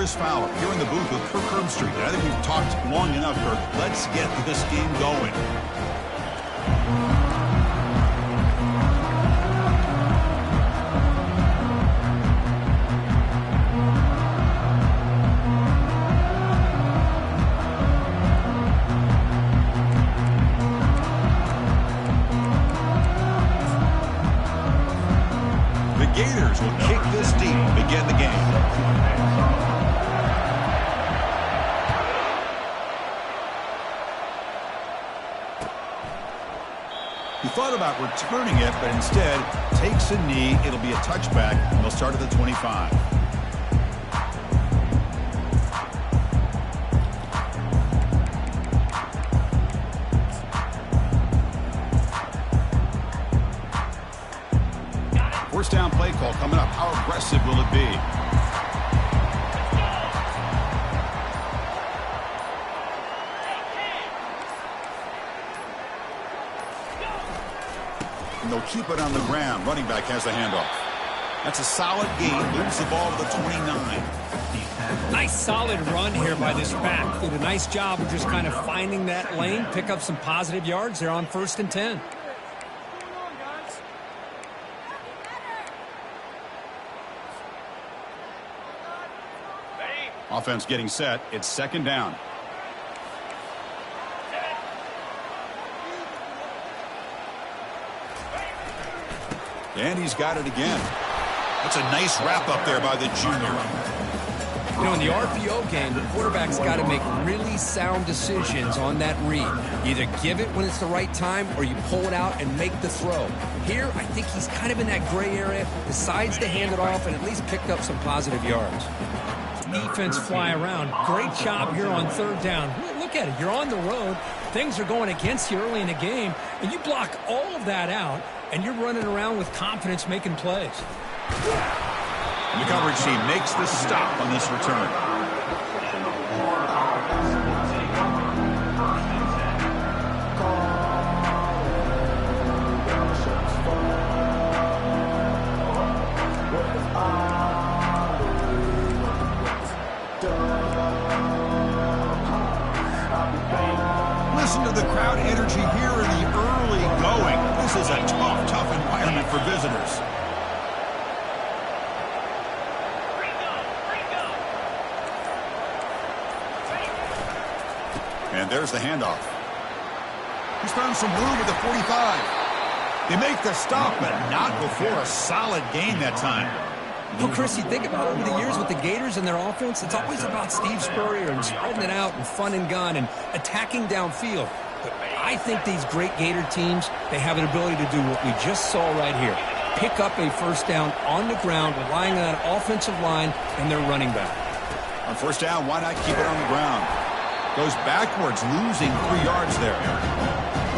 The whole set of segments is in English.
Chris Fowler here in the booth with Kirk Herbstreit. I think we've talked long enough, Kirk. Let's get this game going. The Gators will kick this deep to begin the game. He thought about returning it, but instead takes a knee. It'll be a touchback, and they'll start at the 25. First down play call coming up. How aggressive will it be? And they'll keep it on the ground. Running back has the handoff. That's a solid gain. Moves the ball to the 29. Nice solid run here by this back. Did a nice job of just kind of finding that lane, pick up some positive yards. They're on 1st and 10. Offense getting set. It's 2nd down. And he's got it again. That's a nice wrap up there by the junior. You know, in the RPO game, the quarterback's got to make really sound decisions on that read. You either give it when it's the right time or you pull it out and make the throw. Here, I think he's kind of in that gray area, decides to hand it off and at least picked up some positive yards. Defense fly around. Great job here on 3rd down. Look at it. You're on the road. Things are going against you early in the game, and you block all of that out, and you're running around with confidence making plays. The coverage team makes the stop on this return. Listen to the crowd energy here in the early going. This is a tough environment for visitors. And there's the handoff. He's found some room at the 45. They make the stop, but not before a solid gain that time. Well, Chris, you think about over the years with the Gators and their offense, it's always about Steve Spurrier and spreading it out and fun and gun and attacking downfield. But I think these great Gator teams, they have an ability to do what we just saw right here. Pick up a 1st down on the ground, relying on that offensive line and their running back. On 1st down, why not keep it on the ground? Goes backwards, losing 3 yards there.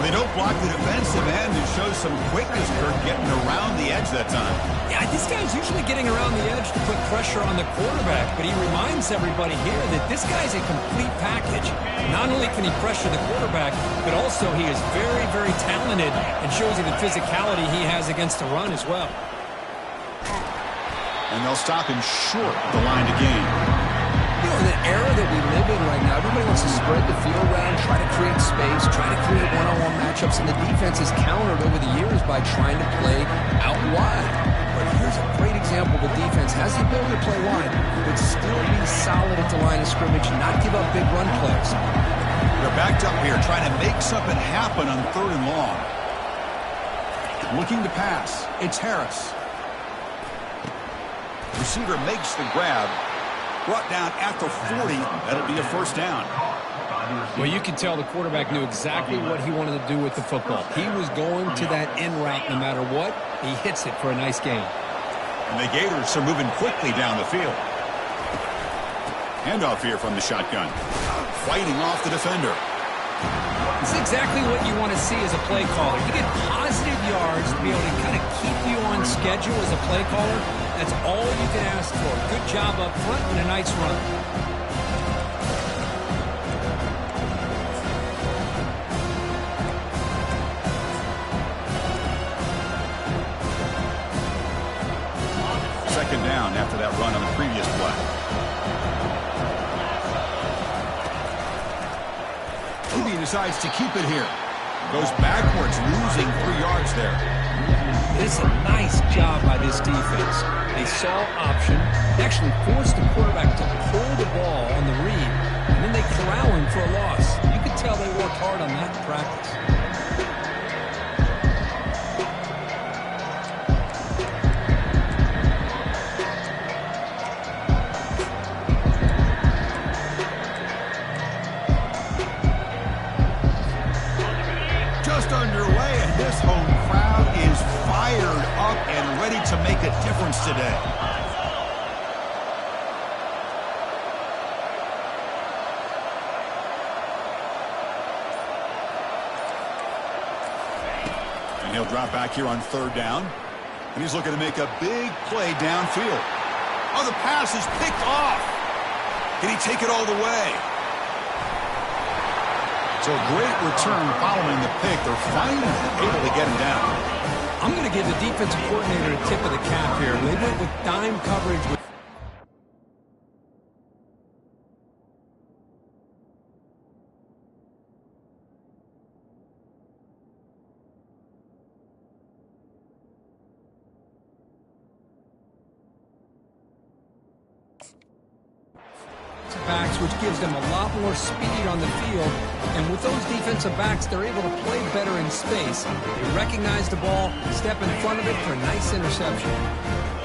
They don't block the defensive end and shows some quickness, Kirk, getting around the edge that time. Yeah, this guy's usually getting around the edge to put pressure on the quarterback, but he reminds everybody here that this guy's a complete package. Not only can he pressure the quarterback, but also he is very, very talented and shows you the physicality he has against the run as well. And they'll stop him short of the line to gain. You know, in the era that we live in right now, everybody wants to spread the field around, try to create space, try to create one-on-one matchups, and the defense has countered over the years by trying to play out wide. But here's a great example. The defense has the ability to play wide, but still be solid at the line of scrimmage, not give up big run plays. They're backed up here, trying to make something happen on 3rd and long. Looking to pass. It's Harris. Receiver makes the grab. Brought down at the 40. That'll be a 1st down. Well, you can tell the quarterback knew exactly what he wanted to do with the football. He was going to that in route no matter what. He hits it for a nice gain. And the Gators are moving quickly down the field. Handoff here from the shotgun. Fighting off the defender. It's exactly what you want to see as a play caller. You get positive yards to be able to kind of keep you on schedule as a play caller. That's all you can ask for. Good job up front and a nice run. Second down after that run on the previous play. decides to keep it here. Goes backwards, losing 3 yards there. This is a nice job by this defense. They saw option, actually forced the quarterback to pull the ball on the read, and then they corral him for a loss. You could tell they worked hard on that in practice. Just underway, and this home crowd is fired up and ready to make a difference today. And he'll drop back here on 3rd down. And he's looking to make a big play downfield. Oh, the pass is picked off. Can he take it all the way? So a great return following the pick. They're finally able to get him down. I'm going to give the defensive coordinator a tip of the cap here. They went with dime coverage with backs, which gives them a lot more speed on the field. And with those defensive backs, they're able to play better in space. They recognize the ball, step in front of it for a nice interception.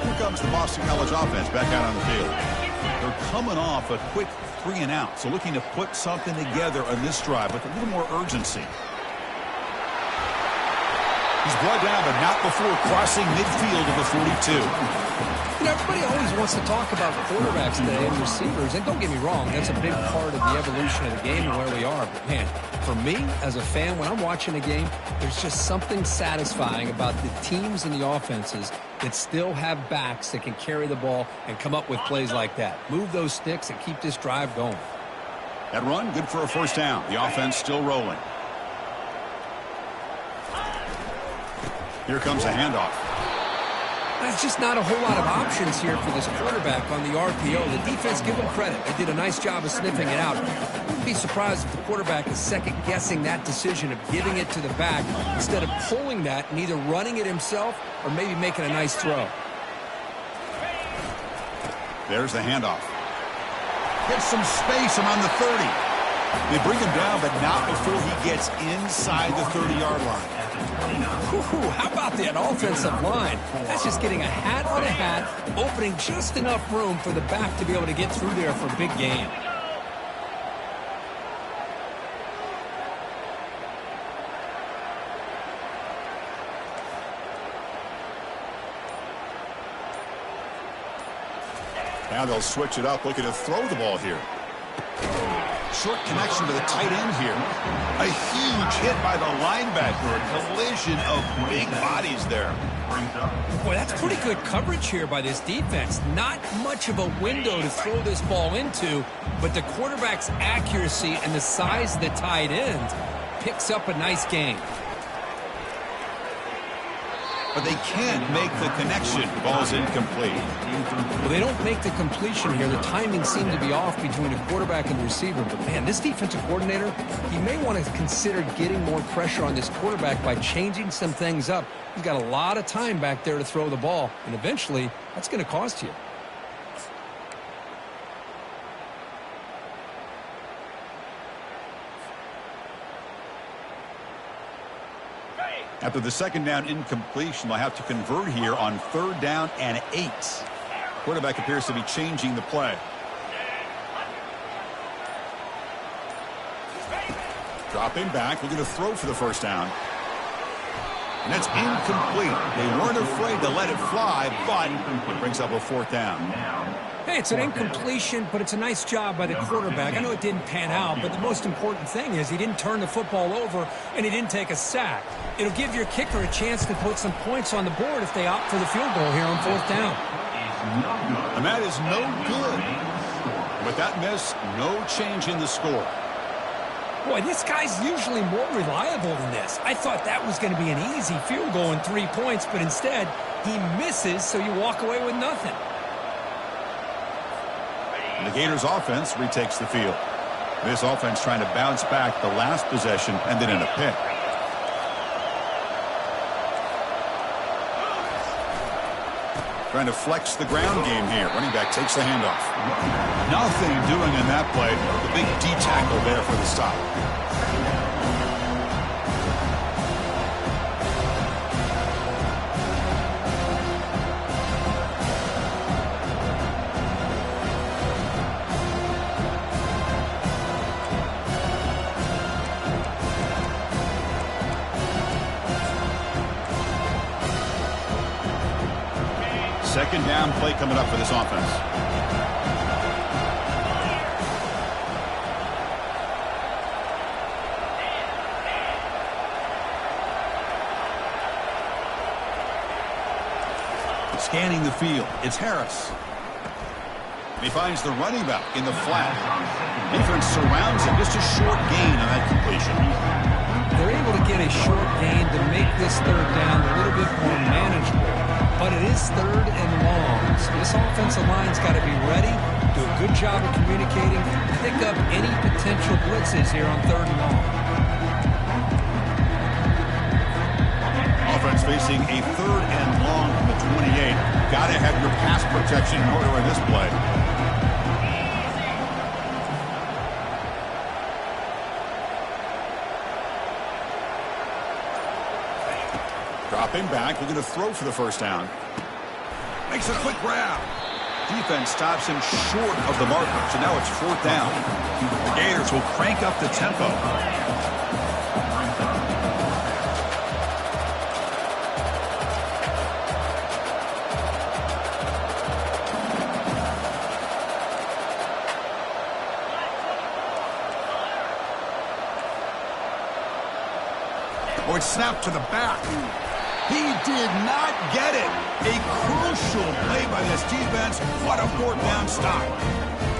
Here comes the Boston College offense back out on the field. They're coming off a quick 3 and out, so looking to put something together on this drive with a little more urgency. He's brought down, but not before crossing midfield of the 42. You know, everybody always wants to talk about quarterbacks today and receivers, and don't get me wrong, that's a big part of the evolution of the game and where we are. But, man, for me, as a fan, when I'm watching a game, there's just something satisfying about the teams and the offenses that still have backs that can carry the ball and come up with plays like that. Move those sticks and keep this drive going. That run, good for a 1st down. The offense still rolling. Here comes a handoff. There's just not a whole lot of options here for this quarterback on the RPO. The defense, give them credit. They did a nice job of sniffing it out. I wouldn't be surprised if the quarterback is second-guessing that decision of giving it to the back instead of pulling that and either running it himself or maybe making a nice throw. There's the handoff. Gets some space around the 30. They bring him down, but not before he gets inside the 30-yard line. Ooh, how about that offensive line? That's just getting a hat on a hat, opening just enough room for the back to be able to get through there for a big gain. Now they'll switch it up, looking to throw the ball here. Short connection to the tight end here. A huge hit by the linebacker. A collision of big bodies there. Boy, that's pretty good coverage here by this defense. Not much of a window to throw this ball into, but the quarterback's accuracy and the size of the tight end picks up a nice gain. But they can't make the connection. Ball's incomplete. Well, they don't make the completion here. The timing seemed to be off between the quarterback and the receiver. But, man, this defensive coordinator, he may want to consider getting more pressure on this quarterback by changing some things up. He's got a lot of time back there to throw the ball, and eventually that's going to cost you. After the 2nd down incompletion, they'll have to convert here on 3rd down and 8. Quarterback appears to be changing the play. Dropping back, looking to throw for the 1st down. And that's incomplete. They weren't afraid to let it fly, but it brings up a 4th down. Hey, it's an incompletion, but it's a nice job by the quarterback. I know it didn't pan out, but the most important thing is he didn't turn the football over and he didn't take a sack. It'll give your kicker a chance to put some points on the board if they opt for the field goal here on 4th down. And that is no good. With that miss, no change in the score. Boy, this guy's usually more reliable than this. I thought that was going to be an easy field goal and 3 points, but instead he misses, so you walk away with nothing. And the Gators offense retakes the field. This offense trying to bounce back the last possession ended in a pick. Trying to flex the ground game here. Running back takes the handoff. Nothing doing in that play. The big D tackle there for the stop. Second down play coming up for this offense. Scanning the field, it's Harris. He finds the running back in the flat. Defense surrounds him. Just a short gain on that completion. They're able to get a short gain to make this third down a little bit more manageable. But it is third and long, so this offensive line's got to be ready, do a good job of communicating, pick up any potential blitzes here on third and long. Offense facing a third and long from the 28. Got to have your pass protection in order in this play. Dropping back, looking to throw for the first down. Makes a quick grab. Defense stops him short of the marker, so now it's fourth down. The Gators will crank up the tempo. Oh, it's snapped to the back. He did not get it. A crucial play by this defense. What a fourth down stop.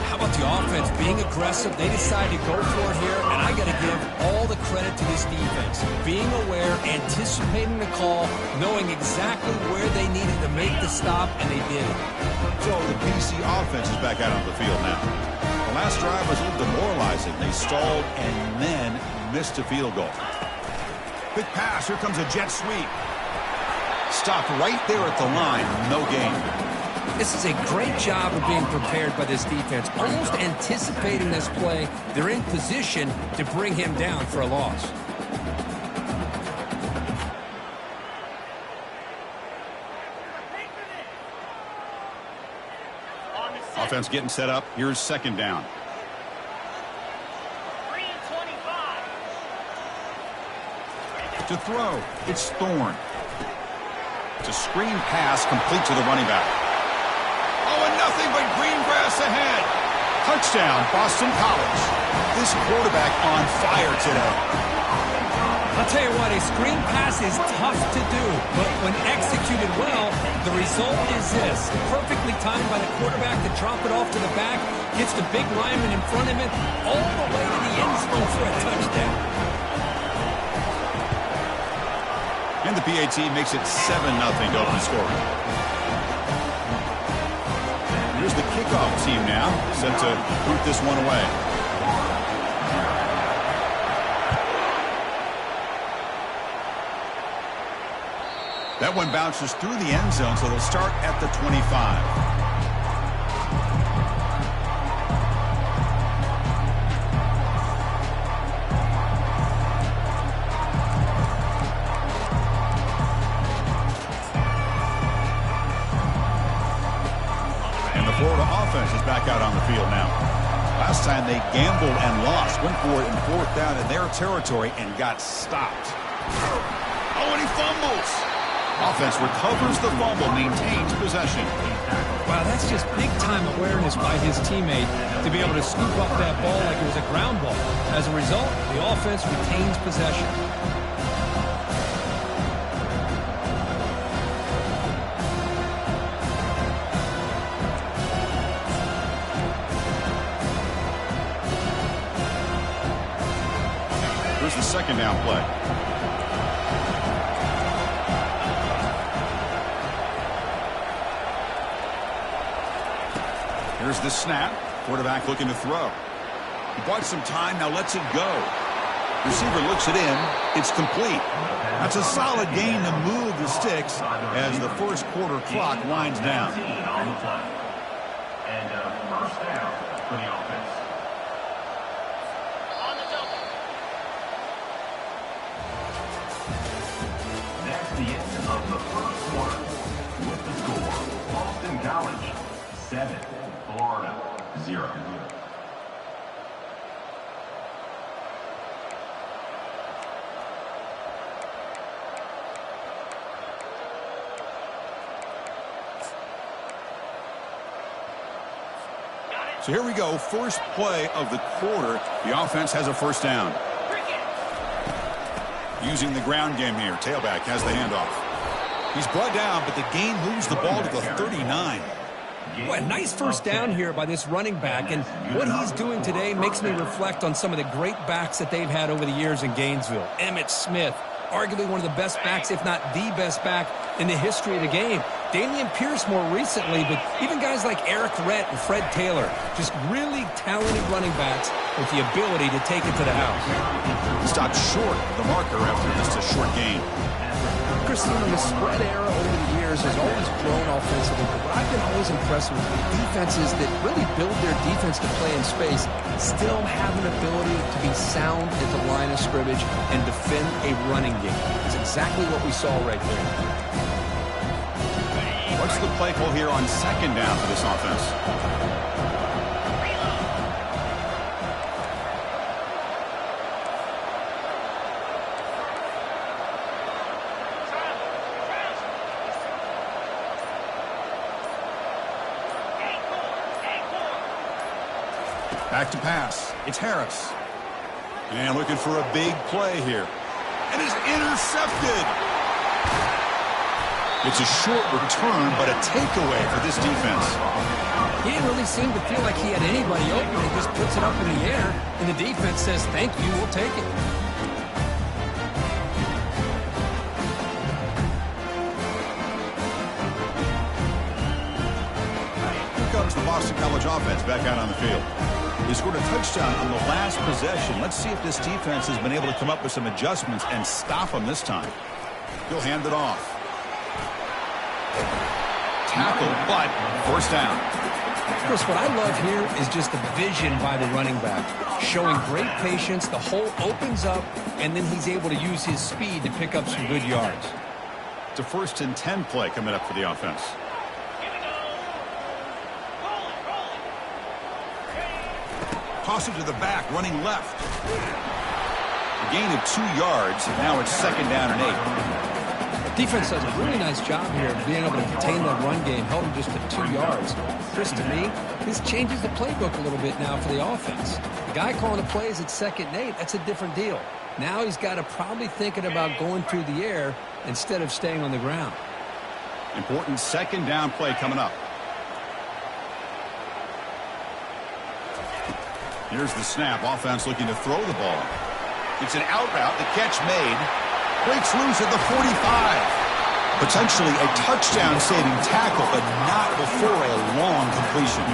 How about the offense being aggressive? They decided to go for it here, and I got to give all the credit to this defense. Being aware, anticipating the call, knowing exactly where they needed to make the stop, and they did it. So the BC offense is back out on the field now. The last drive was a little demoralizing. They stalled and then missed a field goal. Big pass. Here comes a jet sweep. Stopped right there at the line. No gain. This is a great job of being prepared by this defense. Almost anticipating this play. They're in position to bring him down for a loss. Offense getting set up. Here's second down. To throw, it's Thorne. It's a screen pass complete to the running back. Oh, and nothing but green grass ahead. Touchdown, Boston College. This quarterback on fire today. I'll tell you what, a screen pass is tough to do, but when executed well, the result is this. Perfectly timed by the quarterback to drop it off to the back, gets the big lineman in front of him, all the way to the end zone for a touchdown. And the PAT makes it 7-0 to open scoring. Here's the kickoff team now, set to boot this one away. That one bounces through the end zone, so they'll start at the 25. Florida offense is back out on the field now. Last time they gambled and lost. Went for it in fourth down in their territory and got stopped. Oh, and he fumbles. Offense recovers the fumble, maintains possession. Wow, that's just big-time awareness by his teammate to be able to scoop up that ball like it was a ground ball. As a result, the offense retains possession. The second down play. Here's the snap. Quarterback looking to throw. He bought some time, now lets it go. Receiver looks it in. It's complete. That's a solid gain to move the sticks as the first quarter clock winds down. And first down for the offense. That's the end of the first quarter. With the score, Boston College 7, Florida 0. So here we go, first play of the quarter. The offense has a first down. Using the ground game here. Tailback has the handoff. He's brought down, but the gain moves the ball to the 39. Boy, a nice first down here by this running back, and what he's doing today makes me reflect on some of the great backs that they've had over the years in Gainesville. Emmitt Smith, arguably one of the best backs, if not the best back in the history of the game. Dameon Pierce more recently, but even guys like Eric Rhett and Fred Taylor, just really talented running backs with the ability to take it to the house. Stopped short of the marker after just a short gain. Chris, the spread era over the years has always grown offensively, but what I've been always impressed with defenses that really build their defense to play in space still have an ability to be sound at the line of scrimmage and defend a running game. It's exactly what we saw right there. What's the play call here on second down for this offense? Back to pass. It's Harris. And looking for a big play here. And is intercepted. It's a short return, but a takeaway for this defense. He didn't really seem to feel like he had anybody open. He just puts it up in the air, and the defense says, thank you, we'll take it. Here comes the Boston College offense back out on the field. He scored a touchdown on the last possession. Let's see if this defense has been able to come up with some adjustments and stop them this time. He'll hand it off. Tackle, but first down. Chris, what I love here is just the vision by the running back. Showing great patience, the hole opens up, and then he's able to use his speed to pick up some good yards. It's a 1st and 10 play coming up for the offense. Toss it to the back, running left. A gain of 2 yards, and now it's 2nd down and 8. Defense does a really nice job here of being able to contain that run game, held him just to 2 yards. Chris, to me, this changes the playbook a little bit now for the offense. The guy calling the plays at 2nd and 8, that's a different deal. Now he's got to probably thinking about going through the air instead of staying on the ground. Important 2nd down play coming up. Here's the snap. Offense looking to throw the ball. It's an out route. The catch made. Breaks loose at the 45. Potentially a touchdown-saving tackle, but not before a long completion.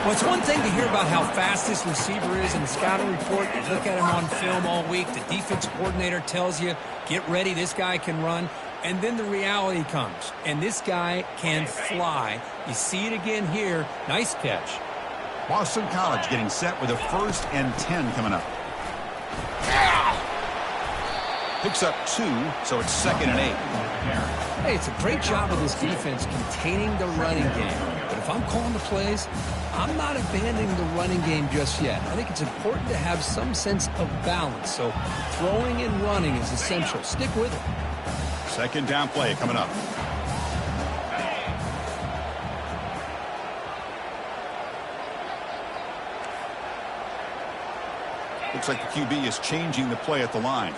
Well, it's one thing to hear about how fast this receiver is in the scouting report. You look at him on film all week. The defense coordinator tells you, get ready, this guy can run. And then the reality comes, and this guy can fly. You see it again here. Nice catch. Boston College getting set with a 1st and 10 coming up. Picks up 2, so it's 2nd and 8. Hey, it's a great job of this defense containing the running game. But if I'm calling the plays, I'm not abandoning the running game just yet. I think it's important to have some sense of balance. So throwing and running is essential. Stick with it. 2nd down play coming up. Looks like the QB is changing the play at the line.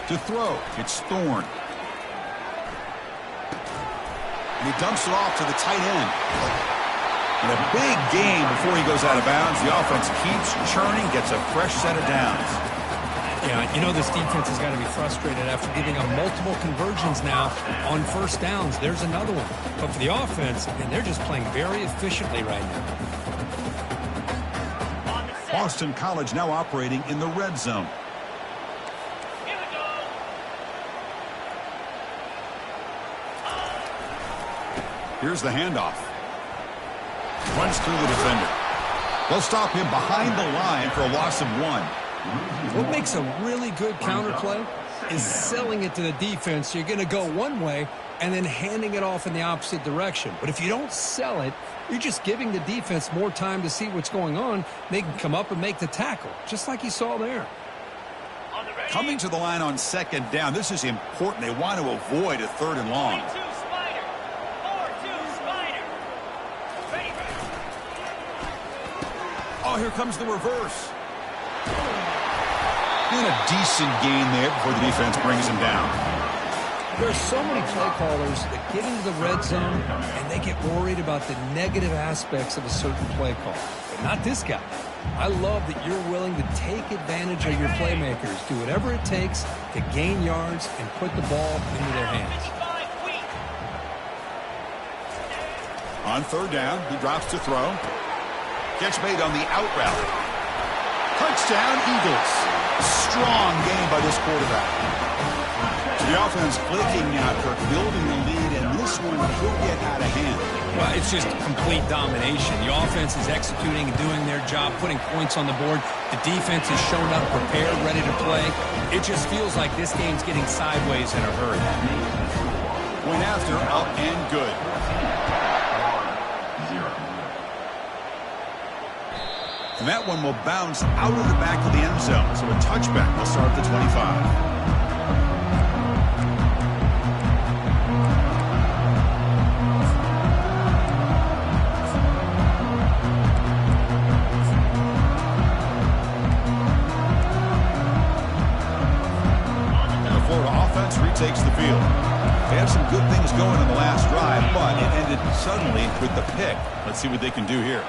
To throw, it's Thorne. And he dumps it off to the tight end. And a big gain before he goes out of bounds. The offense keeps churning, gets a fresh set of downs. Yeah, you know this defense has got to be frustrated after giving up multiple conversions now on 1st downs. There's another one. But for the offense, and they're just playing very efficiently right now. Boston College now operating in the red zone. Here's the handoff. Runs through the defender. They'll stop him behind the line for a loss of 1. What makes a really good counterplay is selling it to the defense. You're going to go one way and then handing it off in the opposite direction. But if you don't sell it, you're just giving the defense more time to see what's going on. They can come up and make the tackle, just like you saw there. Coming to the line on 2nd down, this is important. They want to avoid a 3rd and long. Oh, here comes the reverse. And a decent gain there before the defense brings him down. There's so many play callers that get into the red zone and they get worried about the negative aspects of a certain play call. But not this guy. I love that you're willing to take advantage of your playmakers, do whatever it takes to gain yards and put the ball into their hands. On 3rd down, he drops to throw. Catch made on the out route. Touchdown, Eagles. Strong game by this quarterback. The offense clicking now, Kirk, building the lead, and this one could get out of hand. Well, it's just complete domination. The offense is executing and doing their job, putting points on the board. The defense has shown up, prepared, ready to play. It just feels like this game's getting sideways in a hurry. Went after, up and good. And that one will bounce out of the back of the end zone. So a touchback will start at the 25. Takes the field. They had some good things going in the last drive, but it ended suddenly with the pick. Let's see what they can do here.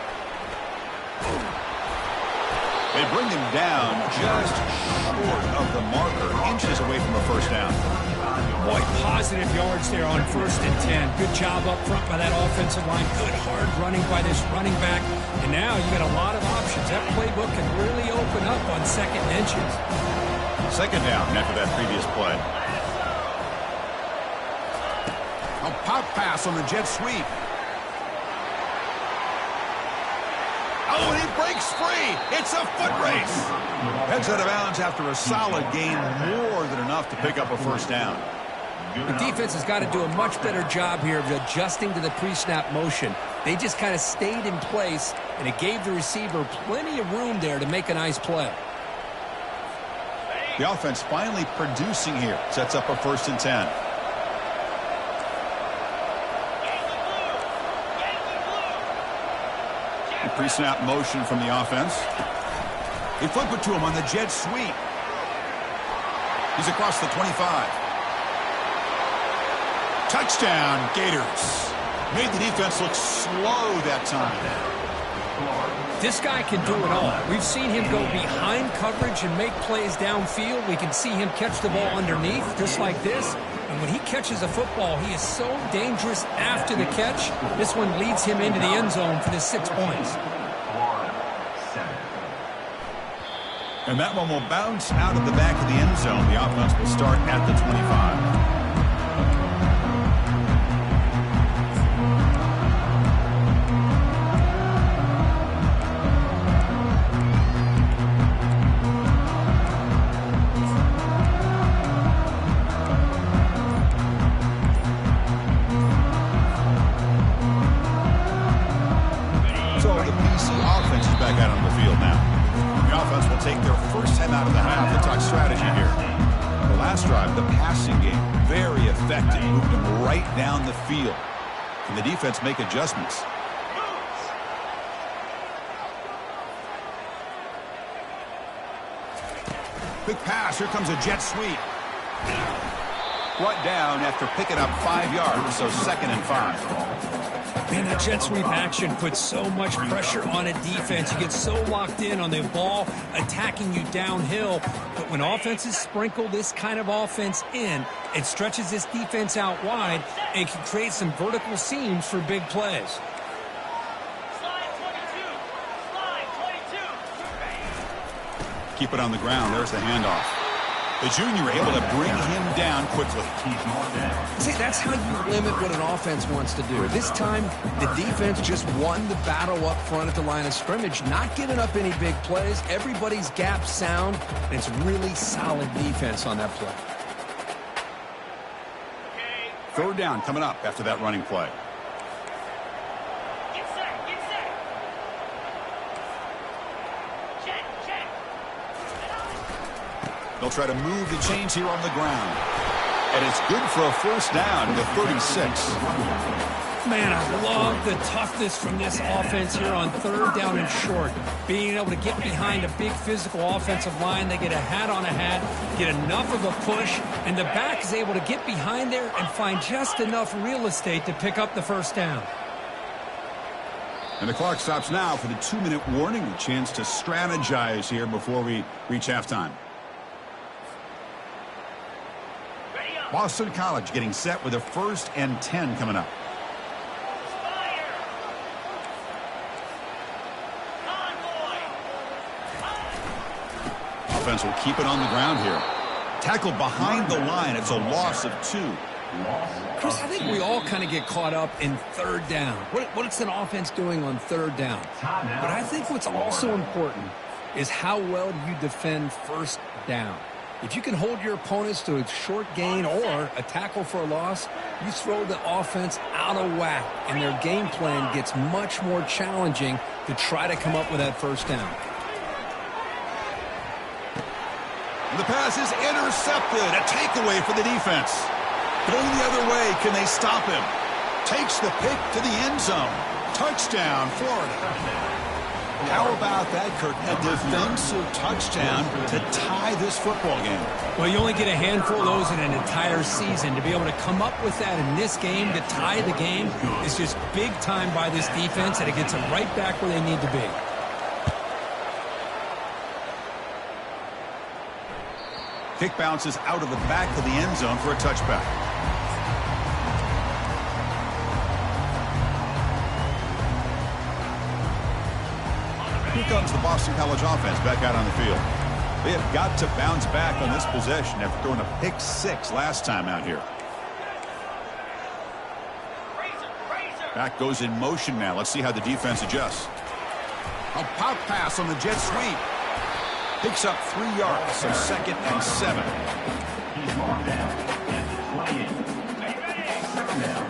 They bring him down just short of the marker, inches away from a 1st down. Boy, positive yards there on 1st and 10. Good job up front by that offensive line. Good hard running by this running back. And now you got a lot of options. That playbook can really open up on 2nd and inches. 2nd down after that previous play. A pop pass on the jet sweep. Oh, and he breaks free. It's a foot race. Heads out of bounds after a solid gain, more than enough to pick up a 1st down. The defense has got to do a much better job here of adjusting to the pre-snap motion. They just kind of stayed in place, and it gave the receiver plenty of room there to make a nice play. The offense finally producing here. Sets up a 1st and 10. Pre-snap motion from the offense. They flip it to him on the jet sweep. He's across the 25. Touchdown, Gators. Made the defense look slow that time. This guy can do it all. We've seen him go behind coverage and make plays downfield. We can see him catch the ball underneath, just like this. And when he catches a football, he is so dangerous after the catch. This one leads him into the end zone for the 6 points. And that one will bounce out of the back of the end zone. The offense will start at the 25. Take their first time out of the half. Let's talk strategy here. The last drive, the passing game, very effective. Moved them right down the field. Can the defense make adjustments? Big pass. Here comes a jet sweep. Brought down after picking up 5 yards, so 2nd and 5. Man, that jet sweep action puts so much pressure on a defense. You get so locked in on the ball attacking you downhill. But when offenses sprinkle this kind of offense in, it stretches this defense out wide and can create some vertical seams for big plays. keep it on the ground. There's the handoff. The junior able to bring him down quickly. See, that's how you limit what an offense wants to do. This time, the defense just won the battle up front at the line of scrimmage, not giving up any big plays. Everybody's gap sound, and it's really solid defense on that play. Third down coming up after that running play. They'll try to move the chains here on the ground. And it's good for a first down to 36. Man, I love the toughness from this offense here on third down and short. Being able to get behind a big physical offensive line. They get a hat on a hat, get enough of a push, and the back is able to get behind there and find just enough real estate to pick up the first down. And the clock stops now for the 2-minute warning. A chance to strategize here before we reach halftime. Boston College getting set with a 1st and 10 coming up. Offense will keep it on the ground here. Tackled behind the line. It's a loss of 2. Chris, I think we all kind of get caught up in third down. What's an offense doing on third down? But I think what's also important is how well do you defend first down. If you can hold your opponents to a short gain or a tackle for a loss, you throw the offense out of whack, and their game plan gets much more challenging to try to come up with that first down. The pass is intercepted. A takeaway for the defense. Going the other way, can they stop him? Takes the pick to the end zone. Touchdown, Florida. How about that, Kirk? A defensive touchdown to tie this football game. Well, you only get a handful of those in an entire season. To be able to come up with that in this game, to tie the game, is just big time by this defense, and it gets them right back where they need to be. Kick bounces out of the back of the end zone for a touchback. Here comes the Boston College offense back out on the field. They have got to bounce back on this possession after throwing a pick 6 last time out here. Back goes in motion now. Let's see how the defense adjusts. A pop pass on the jet sweep. Picks up 3 yards, so 2nd and 7. He's marked down at the 28. Second down.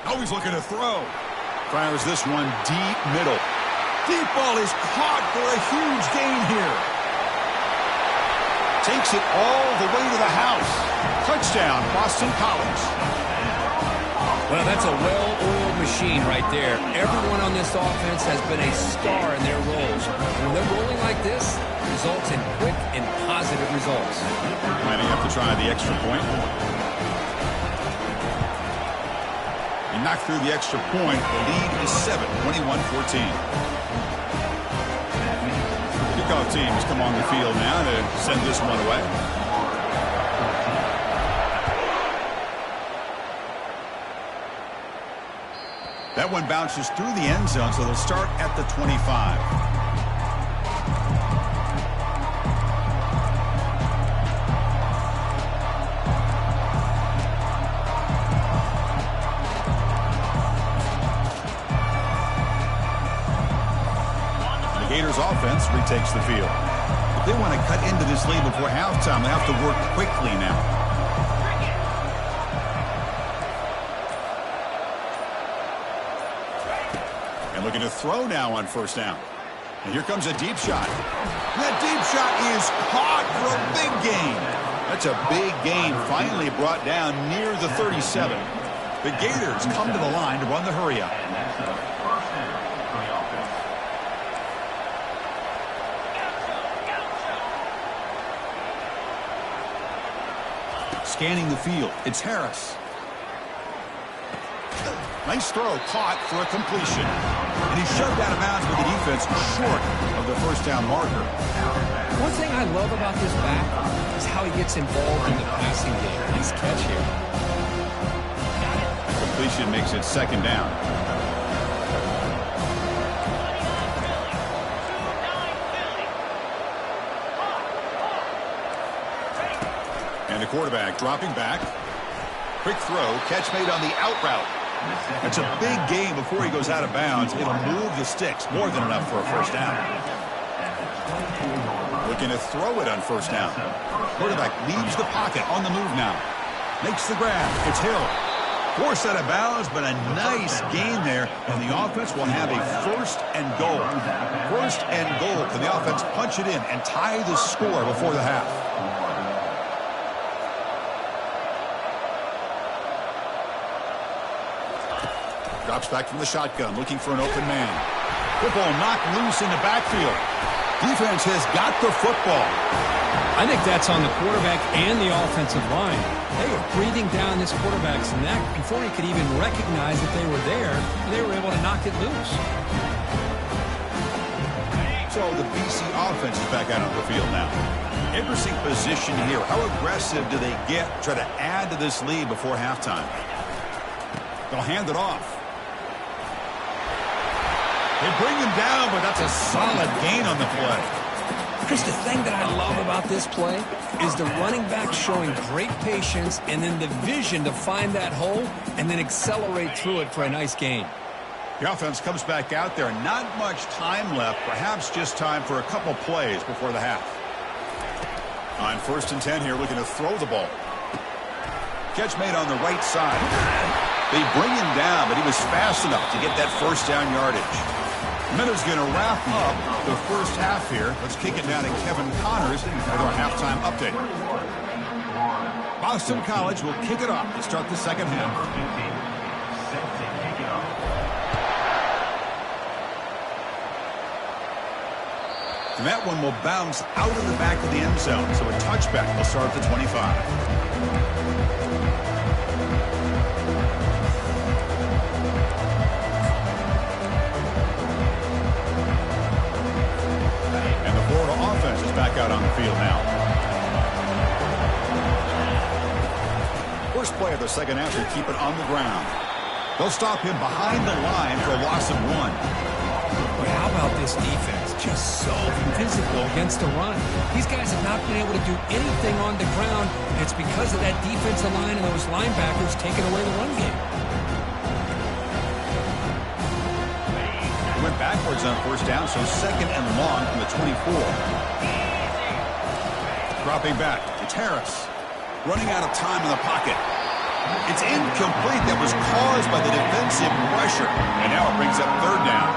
Always looking to throw. Fires this one deep middle. Deep ball is caught for a huge gain here. Takes it all the way to the house. Touchdown, Boston College. Well, that's a well-oiled machine right there. Everyone on this offense has been a star in their roles. When they're rolling like this, it results in quick and positive results. Might have to try the extra point. He knocked through the extra point. The lead is 7, 21-14. Kickoff teams come on the field now to send this one away. That one bounces through the end zone, so they'll start at the 25. The Gators offense retakes the field. If they want to cut into this lead before halftime, they have to work quickly now. Looking to throw now on first down. And here comes a deep shot. That deep shot is caught for a big gain. That's a big gain, finally brought down near the 37. The Gators come to the line to run the hurry up. And that's the first down for the offense. Scanning the field, it's Harris. Nice throw, caught for a completion. And he's shoved out of bounds with the defense short of the first down marker. One thing I love about this back is how he gets involved in the passing game. Nice catch here. Completion makes it's second down. And the quarterback dropping back. Quick throw, catch made on the out route. It's a big gain before he goes out of bounds. It'll move the sticks, more than enough for a first down. Looking to throw it on first down. Quarterback leaves the pocket on the move now. Makes the grab. It's Hill. Forced out of bounds, but a nice gain there, and the offense will have a first and goal. First and goal. Can the offense punch it in and tie the score before the half? Drops back from the shotgun, looking for an open man. Football knocked loose in the backfield. Defense has got the football. I think that's on the quarterback and the offensive line. They were breathing down this quarterback's neck before he could even recognize that they were there. They were able to knock it loose. So the BC offense is back out on the field now. Interesting position here. How aggressive do they get to try to add to this lead before halftime? They'll hand it off. They bring him down, but that's a solid gain on the play. Chris, the thing that I love about this play is the running back showing great patience and then the vision to find that hole and then accelerate through it for a nice gain. The offense comes back out there. Not much time left. Perhaps just time for a couple plays before the half. On 1st and 10 here, looking to throw the ball. Catch made on the right side. They bring him down, but he was fast enough to get that first down yardage. Miller's going to wrap up the first half here. Let's kick it down to Kevin Connors with our halftime update. Boston College will kick it off to start the second half. And that one will bounce out of the back of the end zone, so a touchback will start at the 25. Offense is back out on the field now. First play of the second half, they keep it on the ground. They'll stop him behind the line for a loss of 1. But how about this defense? Just so physical against the run. These guys have not been able to do anything on the ground. It's because of that defensive line and those linebackers taking away the run game. Went backwards on first down, so second and long from the 24. Dropping back, it's Harris. Running out of time in the pocket. It's incomplete. That was caused by the defensive pressure. And now it brings up third down.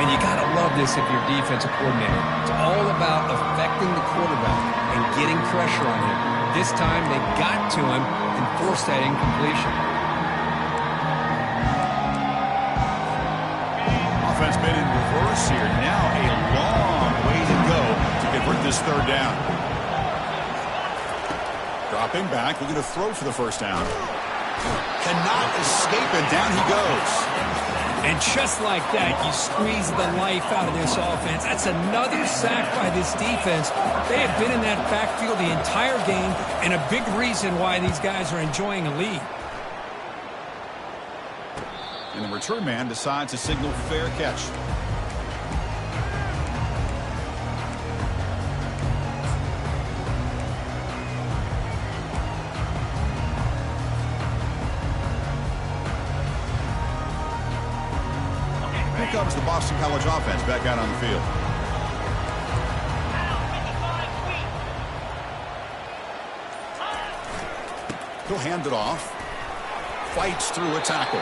And you got to love this if you're defensive coordinator. It's all about affecting the quarterback and getting pressure on him. This time they got to him and forced that incompletion. Offense been in reverse here. Now a long way to go to convert this third down. Dropping back, looking to throw for the first down. Cannot escape, and down he goes. And just like that, you squeeze the life out of this offense. That's another sack by this defense. They have been in that backfield the entire game, and a big reason why these guys are enjoying a lead. And the return man decides to signal fair catch. Here comes the Boston College offense back out on the field. He'll hand it off. Fights through a tackle.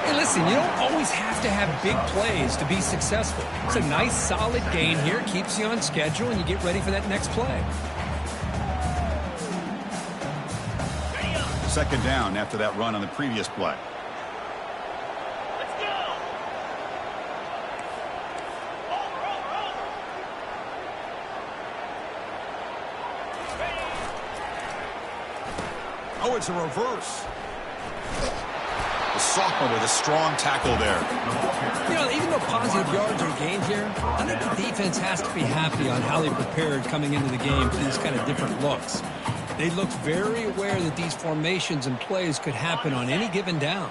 Hey, listen, you don't always have to have big plays to be successful. It's a nice, solid gain here. Keeps you on schedule, and you get ready for that next play. Second down after that run on the previous play. Oh, it's a reverse. The sophomore with a strong tackle there. You know, even though positive yards are gained here, I think the defense has to be happy on how they prepared coming into the game for these kind of different looks. They looked very aware that these formations and plays could happen on any given down.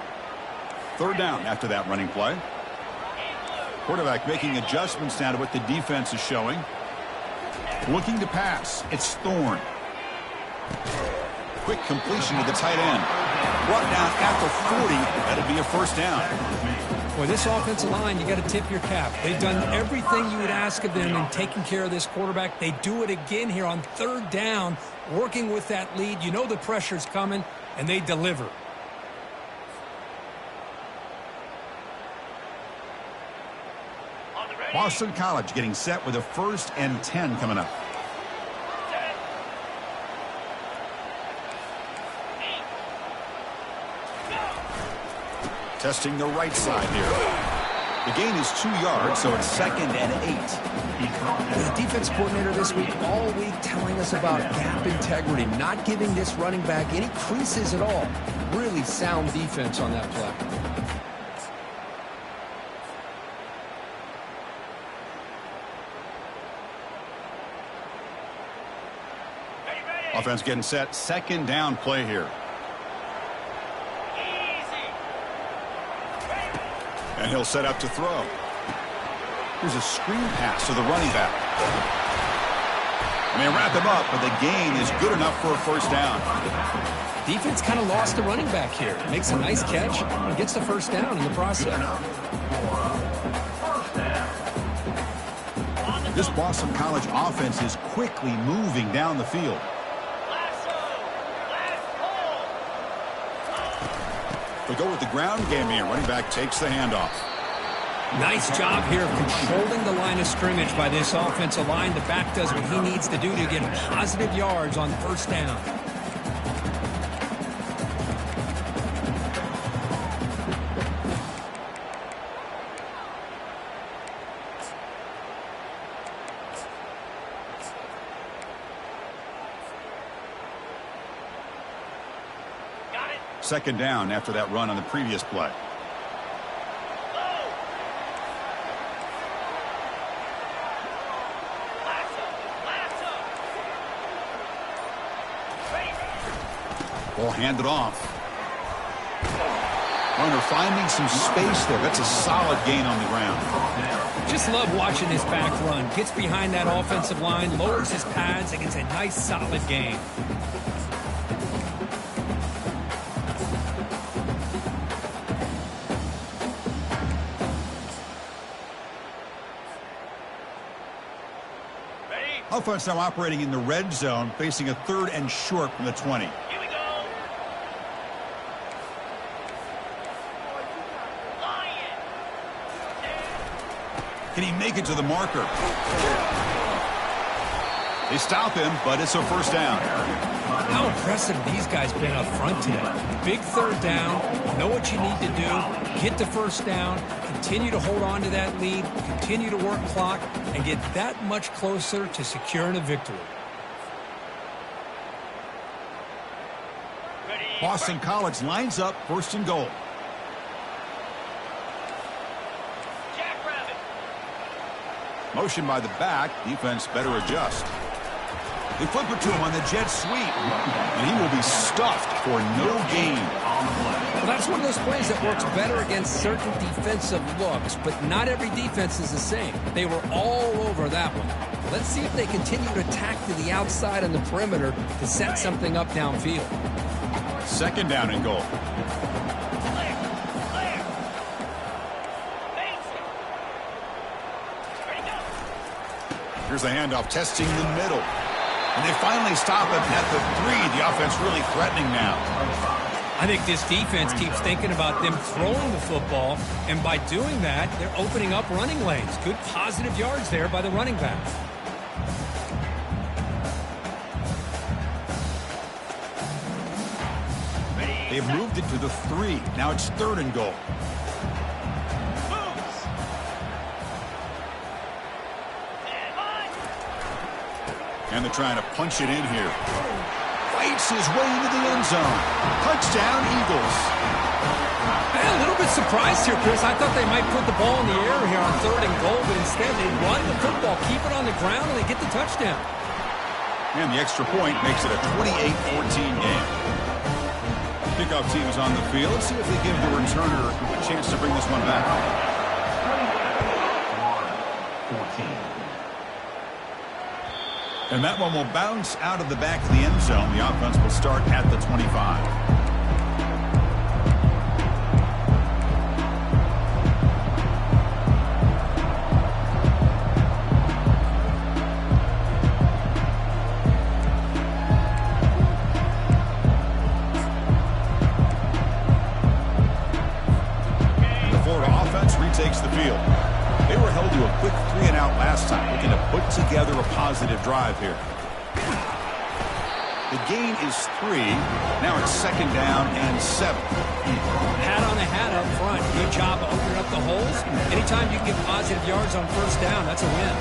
Third down after that running play. Quarterback making adjustments now to what the defense is showing. Looking to pass. It's Thorne. Quick completion to the tight end. Brought down at the 40. That'll be a first down. Boy, this offensive line, you got to tip your cap. They've done everything you would ask of them in taking care of this quarterback. They do it again here on third down, working with that lead. You know the pressure's coming, and they deliver. Boston College getting set with a 1st and 10 coming up. Testing the right side here. The gain is 2 yards, so it's 2nd and 8. The defense coordinator this week, all week, telling us about gap integrity, not giving this running back any creases at all. Really sound defense on that play. Offense getting set. 2nd down play here. And he'll set up to throw. Here's a screen pass to the running back. And they wrap him up, but the gain is good enough for a first down. Defense kind of lost the running back here. Makes a nice catch and gets the first down in the process. This Boston College offense is quickly moving down the field. They go with the ground game here. Running back takes the handoff. Nice job here of controlling the line of scrimmage by this offensive line. The back does what he needs to do to get positive yards on first down. Second down after that run on the previous play. Ball handed off. Runner finding some space there. That's a solid gain on the ground. Just love watching this back run. Gets behind that offensive line, lowers his pads, and gets a nice solid gain. Offense now operating in the red zone, facing a 3rd and short from the 20. Here we go. Lion. Can he make it to the marker? They stop him, but it's a first down. How impressive these guys been up front today. Big third down, know what you need to do, get the first down, continue to hold on to that lead, continue to work clock, and get that much closer to securing a victory. Boston College lines up 1st and goal. Jackrabbit. Motion by the back. Defense better adjust. They flip it to him on the jet sweep. And he will be stuffed for no gain. Well, that's one of those plays that works better against certain defensive looks, but not every defense is the same. They were all over that one. Let's see if they continue to attack to the outside on the perimeter to set something up downfield. 2nd down and goal. Here's the handoff, testing the middle. And they finally stop him at the 3. The offense really threatening now. I think this defense keeps thinking about them throwing the football, and by doing that, they're opening up running lanes. Good positive yards there by the running back. They've moved it to the 3. Now it's 3rd and goal. And they're trying to punch it in here. Fights his way into the end zone. Touchdown, Eagles. A little bit surprised here, Chris. I thought they might put the ball in the air here on 3rd and goal, but instead they run the football, keep it on the ground, and they get the touchdown. And the extra point makes it a 28-14 game. Kickoff team is on the field. Let's see if they give the returner a chance to bring this one back. Florida, 14. And that one will bounce out of the back of the end zone. The offense will start at the 25. Takes the field. They were held to a quick 3-and-out last time, looking to put together a positive drive here. The gain is 3. Now it's 2nd down and 7. Hat on a hat up front. Good job of opening up the holes. Anytime you can get positive yards on 1st down, that's a win.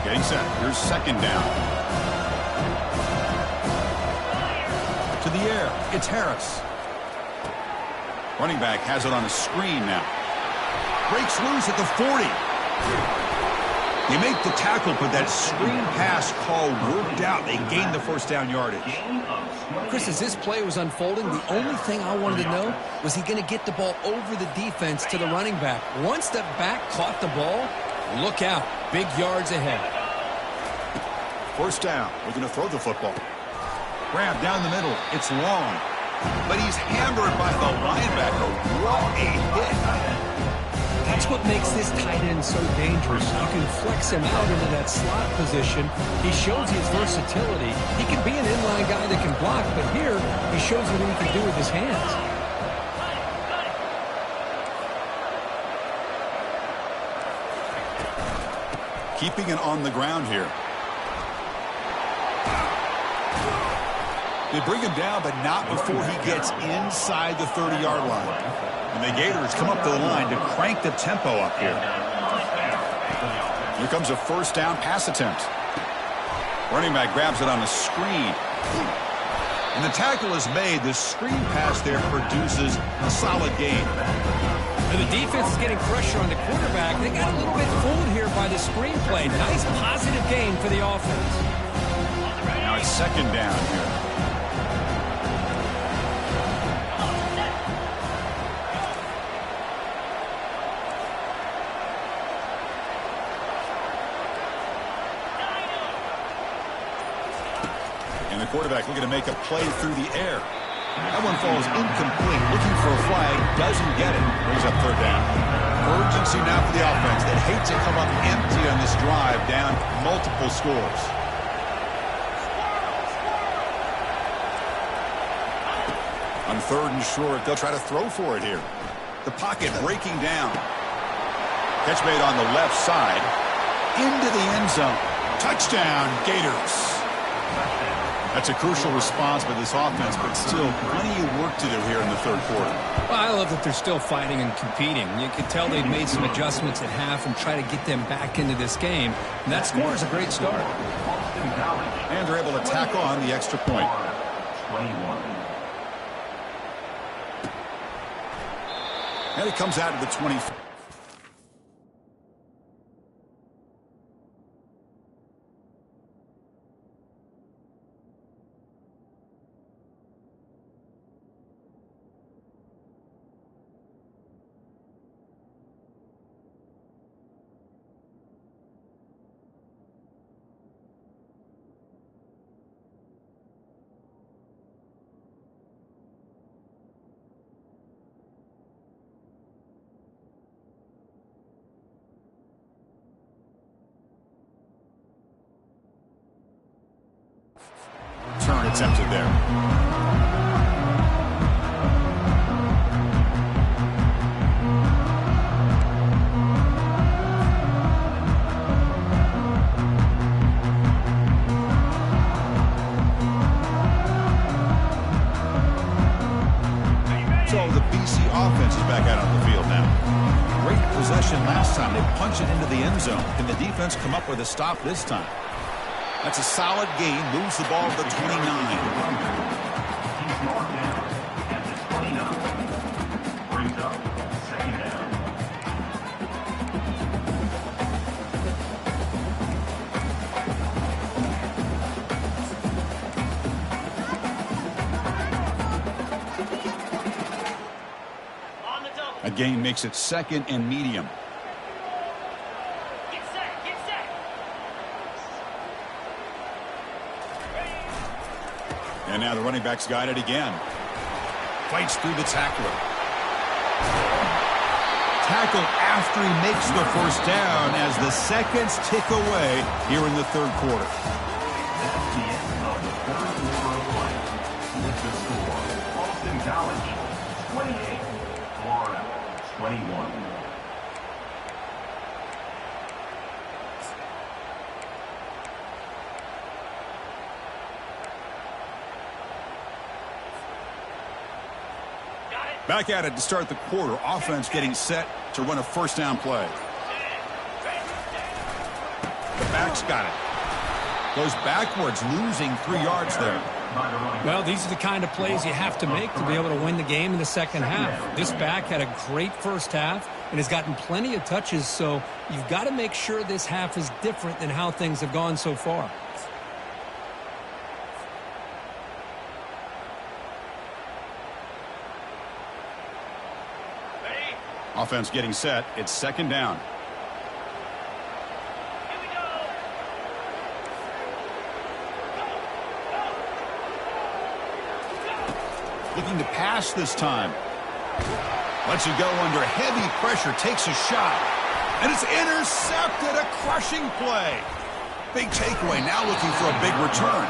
Getting set. Here's 2nd down. To the air. It's Harris. Running back has it on a screen now. Breaks loose at the 40. You make the tackle, but that screen pass call worked out. They gained the 1st down yardage. Chris, as this play was unfolding, the only thing I wanted to know was he going to get the ball over the defense to the running back. Once the back caught the ball, look out. Big yards ahead. 1st down. We're going to throw the football. Grab down the middle. It's long. But he's hammered by the linebacker. What a hit. That's what makes this tight end so dangerous. You can flex him out into that slot position. He shows his versatility. He can be an inline guy that can block, but here he shows you what he can do with his hands. Keeping it on the ground here. They bring him down, but not before he gets inside the 30-yard line. And the Gators come up to the line to crank the tempo up here. Here comes a 1st down pass attempt. Running back grabs it on a screen. And the tackle is made. The screen pass there produces a solid gain. And the defense is getting pressure on the quarterback. They got a little bit fooled here by the screen play. Nice positive gain for the offense. Now it's 2nd down here. And the quarterback looking to make a play through the air. That one falls incomplete. Looking for a flag. Doesn't get it. Brings up 3rd down. Urgency now for the offense. They'd hate to come up empty on this drive, down multiple scores. On 3rd and short, they'll try to throw for it here. The pocket breaking down. Catch made on the left side. Into the end zone. Touchdown, Gators. That's a crucial response by this offense, but still plenty of work to do here in the 3rd quarter. Well, I love that they're still fighting and competing. You can tell they've made some adjustments at half and try to get them back into this game. And that score is a great start. And they're able to tack on the extra point. 21. And it comes out of the 24. Turn attempted there. So the BC offense is back out on the field now. Great possession last time. They punch it into the end zone. Can the defense come up with a stop this time? That's a solid gain. Moves the ball to the 29. He's marked down at the 29. Brings up 2nd down. gain makes it 2nd and medium. Get set, get set. And now the running back's got it again. Fights through the tackler. Tackle after he makes the first down as the seconds tick away here in the 3rd quarter. That's the end of the 3rd quarter of play. With the score, Boston College 28, Florida 21. Back at it to start the quarter. Offense getting set to run a first down play. The back's got it. Goes backwards, losing 3 yards there. Well, these are the kind of plays you have to make to be able to win the game in the second half. This back had a great first half and has gotten plenty of touches, so you've got to make sure this half is different than how things have gone so far. Offense getting set. It's 2nd down. Here we go. Looking to pass this time. Lets it go under heavy pressure. Takes a shot. And it's intercepted. A crushing play. Big takeaway. Now looking for a big return.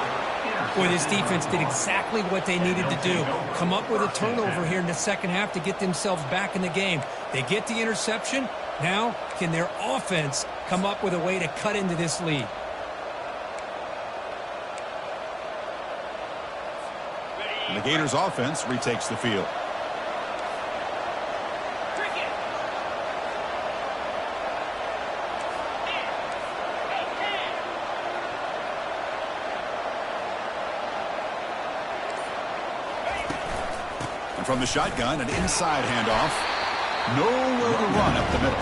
Boy, this defense did exactly what they needed to do. Come up with a turnover here in the second half to get themselves back in the game. They get the interception. Now, can their offense come up with a way to cut into this lead? And the Gators offense retakes the field. Cricket. And from the shotgun, an inside handoff. Nowhere to run up the middle.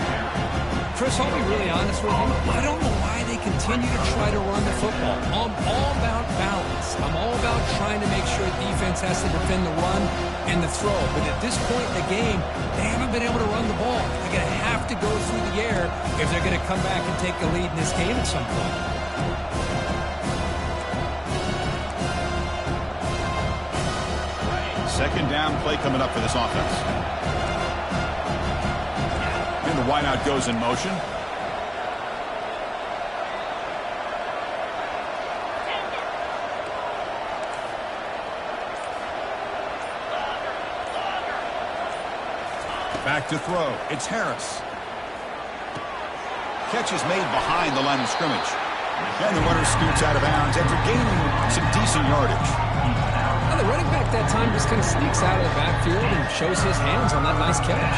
Chris, I'll be really honest with you. I don't know why they continue to try to run the football. I'm all about balance. I'm all about trying to make sure defense has to defend the run and the throw. But at this point in the game, they haven't been able to run the ball. They're going to have to go through the air if they're going to come back and take the lead in this game at some point. Second down play coming up for this offense. And the wideout goes in motion. Back to throw. It's Harris. Catch is made behind the line of scrimmage. And the runner scoots out of bounds after gaining some decent yardage. Well, the running back that time just kind of sneaks out of the backfield and shows his hands on that nice catch.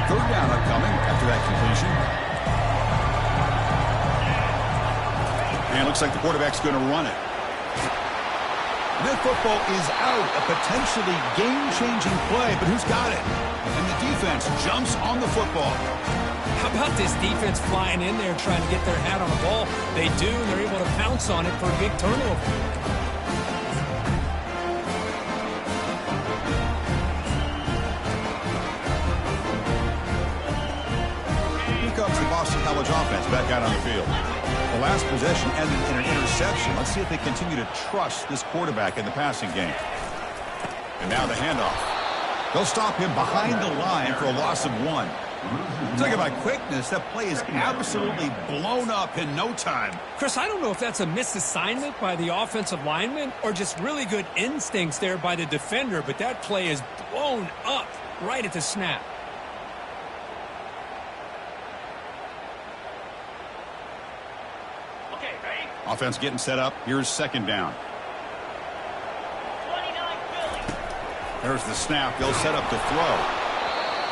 Third down upcoming after that completion. And it looks like the quarterback's going to run it. That football is out. A potentially game-changing play, but who's got it? And the defense jumps on the football. How about this defense flying in there trying to get their hat on the ball? They do, and they're able to pounce on it for a big turnover. Here comes the Boston College offense back out on the field. The last possession ended in an interception. Let's see if they continue to trust this quarterback in the passing game. And now the handoff. They'll stop him behind the line for a loss of 1. Talking about quickness, that play is absolutely blown up in no time. Chris, I don't know if that's a misassignment by the offensive lineman or just really good instincts there by the defender, but that play is blown up right at the snap. Okay, ready? Offense getting set up. Here's second down. 29 Philly. There's the snap. They'll set up to throw.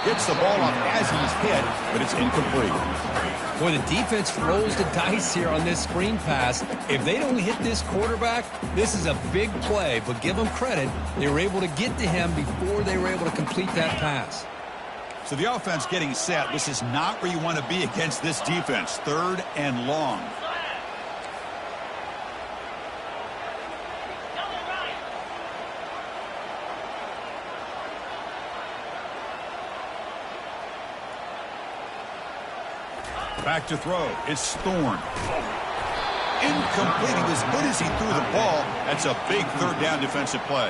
Gets the ball off as he's hit, but it's incomplete. Boy, the defense rolls the dice here on this screen pass. If they don't hit this quarterback, this is a big play, but give them credit. They were able to get to him before they were able to complete that pass. So the offense getting set. This is not where you want to be against this defense. 3rd and long. Back to throw. It's Thorne. Incomplete. He was hit as he threw the ball. That's a big third down defensive play.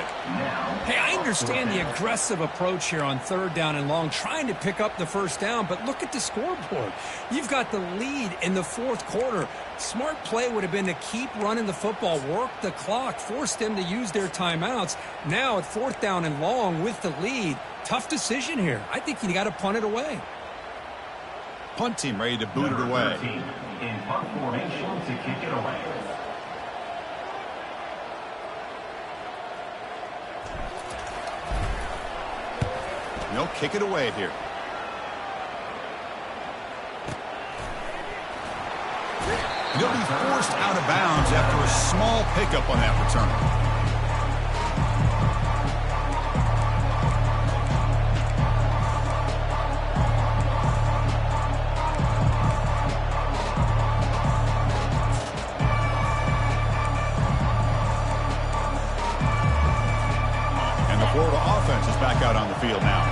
Hey, I understand the aggressive approach here on third down and long, trying to pick up the first down, but look at the scoreboard. You've got the lead in the fourth quarter. Smart play would have been to keep running the football, work the clock, force them to use their timeouts. Now at fourth down and long with the lead, tough decision here. I think you got to punt it away. Punt team ready to boot it away. In punt formation to kick it away. They'll kick it away here. He'll be forced out of bounds after a small pickup on that return. Back out on the field now.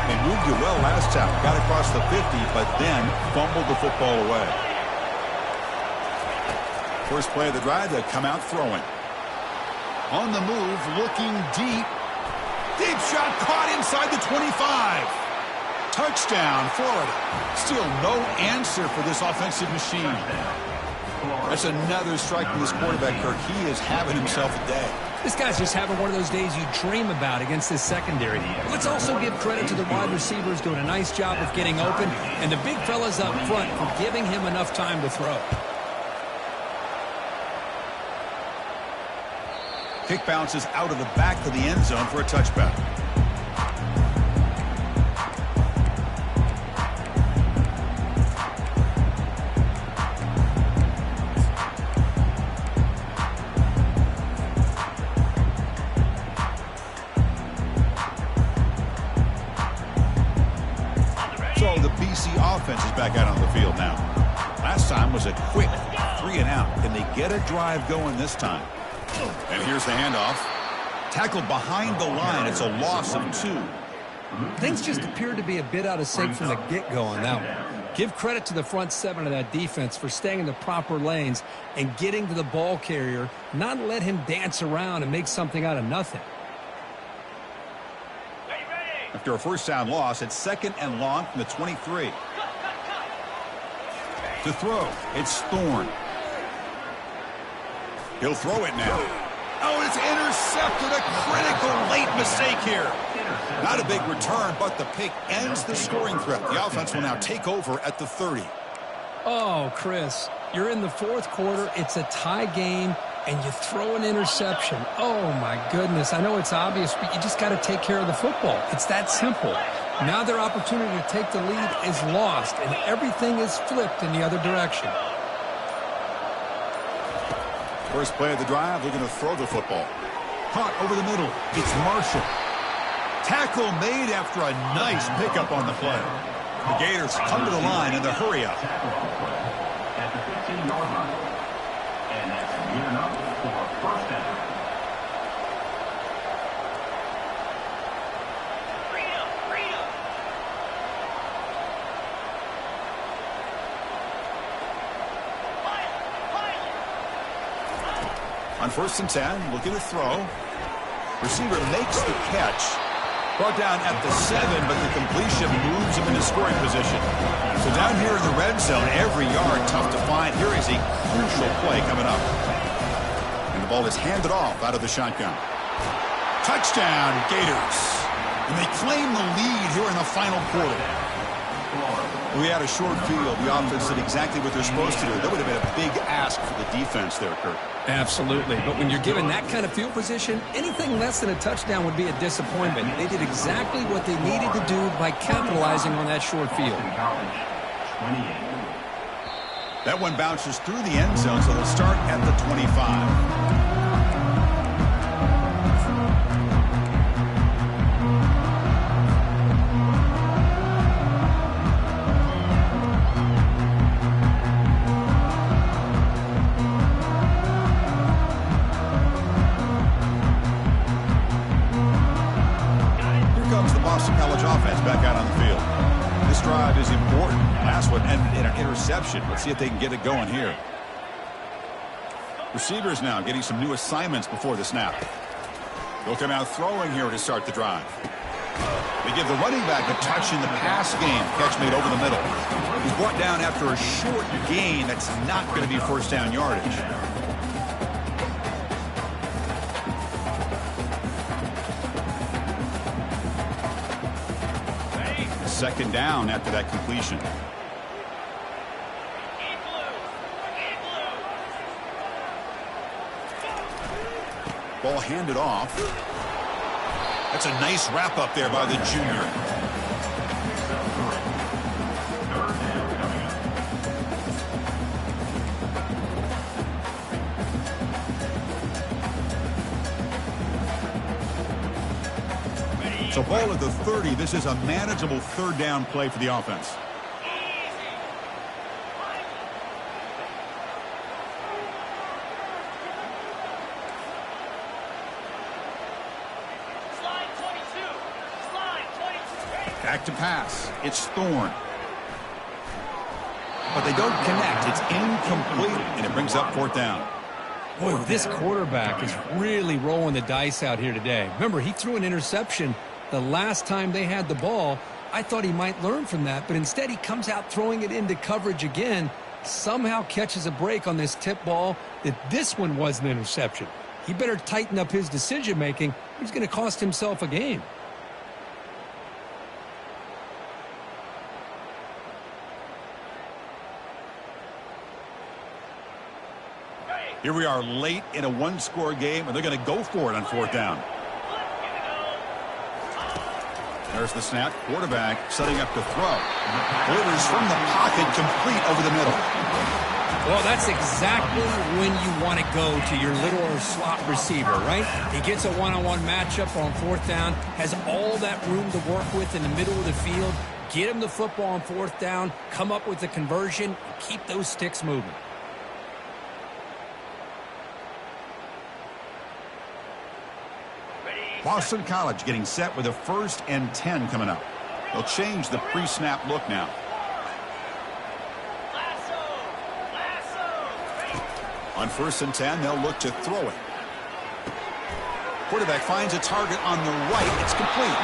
They moved it well last time. Got across the 50, but then fumbled the football away. First play of the drive, they come out throwing. On the move, looking deep. Deep shot caught inside the 25. Touchdown, Florida. Still no answer for this offensive machine. That's another strike from this quarterback, Kirk. He is having himself a day. This guy's just having one of those days you dream about against this secondary. Let's also give credit to the wide receivers doing a nice job of getting open, and the big fellas up front for giving him enough time to throw. Kick bounces out of the back of the end zone for a touchback. Offense is back out on the field now. Last time was a quick 3-and-out. Can they get a drive going this time? And here's the handoff. Tackled behind the line. It's a loss of 2. Things just appeared to be a bit out of sync from the get-go on that one. Give credit to the front 7 of that defense for staying in the proper lanes and getting to the ball carrier, not let him dance around and make something out of nothing. After a first down loss, it's 2nd and long from the 23. To throw, it's Thorne. He'll throw it now. Oh, it's intercepted. A critical late mistake here. Not a big return, but the pick ends the scoring threat. The offense will now take over at the 30. Oh, Chris, you're in the fourth quarter. It's a tie game, and you throw an interception. Oh, my goodness. I know it's obvious, but you just got to take care of the football. It's that simple. Now their opportunity to take the lead is lost, and everything is flipped in the other direction. First play of the drive, they're going to throw the football. Caught over the middle. It's Marshall. Tackle made after a nice pickup on the play. The Gators come to the line in the hurry up. At the 15-yard line. And that's good enough for a first down. On 1st and 10, looking to throw. Receiver makes the catch. Brought down at the 7, but the completion moves him into scoring position. So down here in the red zone, every yard tough to find. Here is a crucial play coming up. And the ball is handed off out of the shotgun. Touchdown, Gators. And they claim the lead here in the final quarter. We had a short field. The offense did exactly what they're supposed to do. That would have been a big ask for the defense there, Kirk. Absolutely. But when you're given that kind of field position, anything less than a touchdown would be a disappointment. They did exactly what they needed to do by capitalizing on that short field. That one bounces through the end zone, so they'll start at the 25. Back out on the field. This drive is important. Last one ended in an interception. Let's see if they can get it going here. Receivers now getting some new assignments before the snap. They'll come out throwing here to start the drive. They give the running back a touch in the pass game. Catch made over the middle. He's brought down after a short gain. That's not going to be first down yardage. Second down after that completion. Ball handed off. That's a nice wrap up there by the junior. So ball at the 30. This is a manageable third down play for the offense. Back to pass. It's Thorne. But they don't connect. It's incomplete, and it brings up fourth down. Boy, this quarterback is really rolling the dice out here today. Remember, he threw an interception the last time they had the ball. I thought he might learn from that, but instead he comes out throwing it into coverage again, somehow catches a break on this tip ball that this one was an interception. He better tighten up his decision-making. He's going to cost himself a game. Here we are late in a one-score game, and they're going to go for it on fourth down. There's the snap. Quarterback setting up to throw. Delivers from the pocket, complete over the middle. Well, that's exactly when you want to go to your little slot receiver, right? He gets a one-on-one matchup on fourth down, has all that room to work with in the middle of the field. Get him the football on fourth down, come up with the conversion, and keep those sticks moving. Boston College getting set with a 1st and 10 coming up. They'll change the pre-snap look now. On 1st and 10, they'll look to throw it. Quarterback finds a target on the right. It's complete.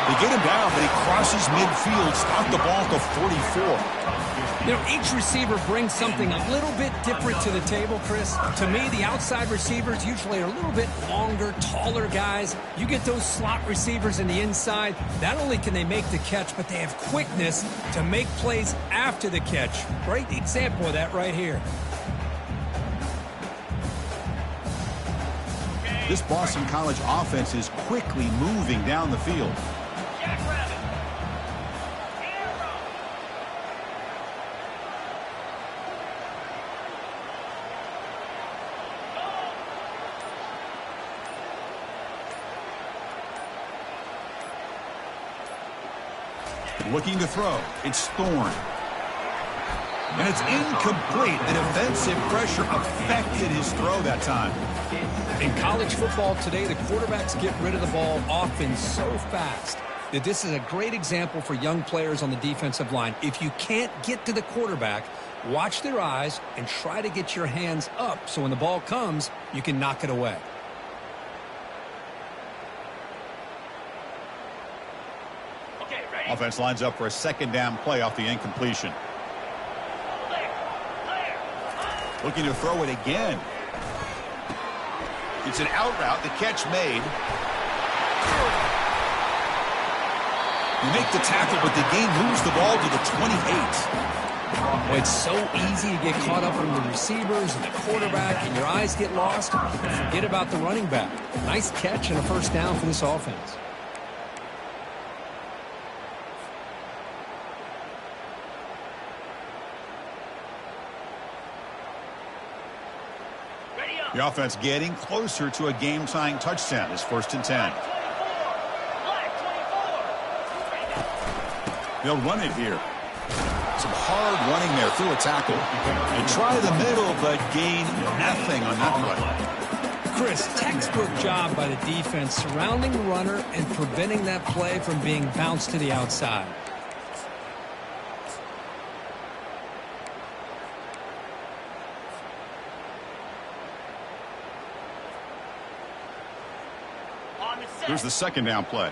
They get him down, but he crosses midfield, stop the ball to 44. You know, each receiver brings something a little bit different to the table, Chris. To me, the outside receivers usually are a little bit longer, taller guys. You get those slot receivers in the inside, not only can they make the catch, but they have quickness to make plays after the catch. Great example of that right here. This Boston College offense is quickly moving down the field. Looking to throw. It's Thorne. And it's incomplete. The defensive pressure affected his throw that time. In college football today, the quarterbacks get rid of the ball often so fast that this is a great example for young players on the defensive line. If you can't get to the quarterback, watch their eyes and try to get your hands up so when the ball comes, you can knock it away. Offense lines up for a 2nd down play off the incompletion. Looking to throw it again. It's an out route. The catch made. You make the tackle, but the game moves the ball to the 28. Well, it's so easy to get caught up in the receivers and the quarterback, and your eyes get lost. Forget about the running back. Nice catch and a 1st down for this offense. The offense getting closer to a game-tying touchdown. It's 1st and 10. They'll run it here. Some hard running there through a tackle. They try the middle, but gain nothing on that play. Chris, textbook job by the defense surrounding the runner and preventing that play from being bounced to the outside. to set. Here's the second down play.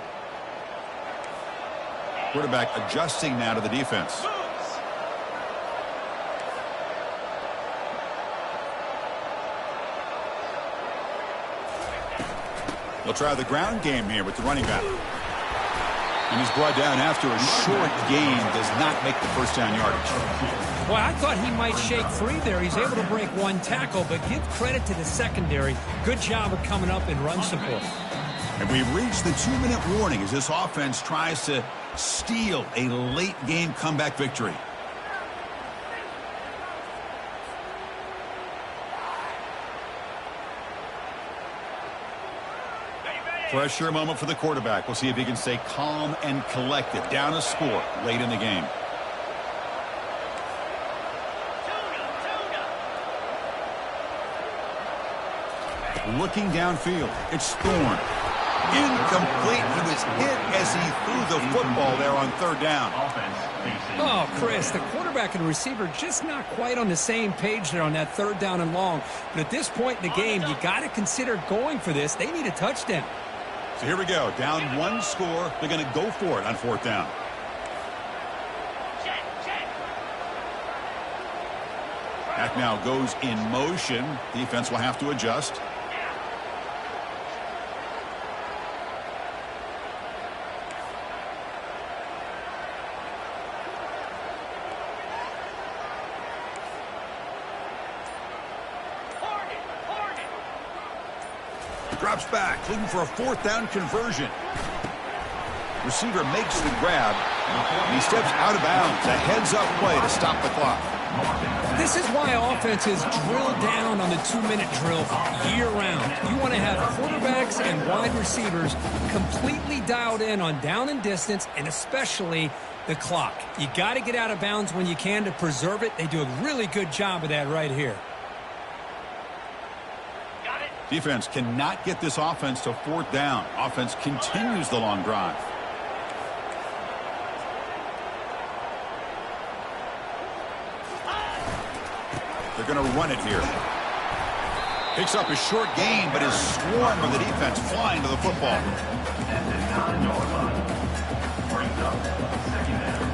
Quarterback adjusting now to the defense. Moves. They'll try the ground game here with the running back. And he's brought down after a short gain. Does not make the first down yardage. Well, I thought he might shake free there. He's able to break one tackle, but give credit to the secondary. Good job of coming up and run support. And we've reached the 2-minute warning as this offense tries to steal a late game comeback victory. Pressure moment for the quarterback. We'll see if he can stay calm and collected. Down a score late in the game. Looking downfield. It's Thorne. Incomplete. He was hit as he threw the football there on third down. Oh, Chris, the quarterback and receiver just not quite on the same page there on that third down and long. But at this point in the game, you got to consider going for this. They need a touchdown. So here we go. Down one score. They're going to go for it on fourth down. Back now goes in motion. Defense will have to adjust. Drops back, looking for a fourth down conversion. Receiver makes the grab. He steps out of bounds. A heads-up play to stop the clock. This is why offenses drill down on the 2-minute drill year-round. You want to have quarterbacks and wide receivers completely dialed in on down and distance, and especially the clock. You got to get out of bounds when you can to preserve it. They do a really good job of that right here. Defense cannot get this offense to fourth down. Offense continues the long drive. They're going to run it here. Picks up a short gain, but is swarmed by the defense flying to the football. Brings up second down.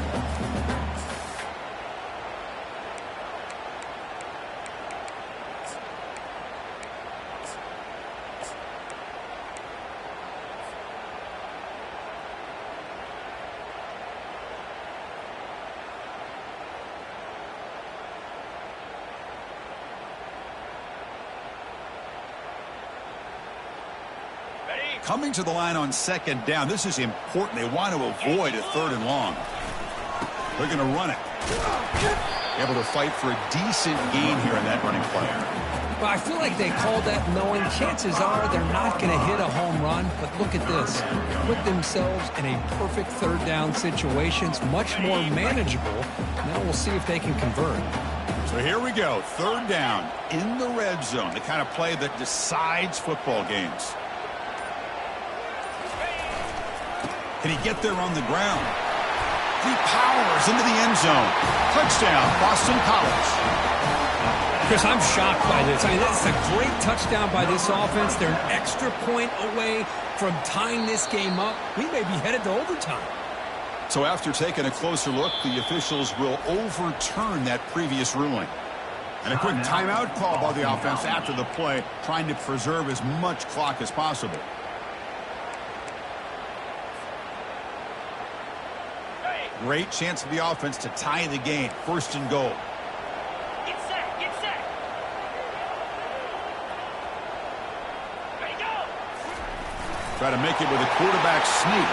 Coming to the line on second down. This is important. They want to avoid a third and long. They're going to run it. Able to fight for a decent gain here in that running play. Well, I feel like they called that knowing chances are they're not going to hit a home run. But look at this. Put themselves in a perfect third down situation. It's much more manageable. Now we'll see if they can convert. So here we go. Third down in the red zone. The kind of play that decides football games. Can he get there on the ground? He powers into the end zone. Touchdown, Boston College. Chris, I'm shocked by this. I mean, that's a great touchdown by this offense. They're an extra point away from tying this game up. We may be headed to overtime. So after taking a closer look, the officials will overturn that previous ruling. And a quick timeout call by the offense after the play, trying to preserve as much clock as possible. Great chance for the offense to tie the game. First and goal. Get set, get set. Ready, go. Try to make it with a quarterback sneak.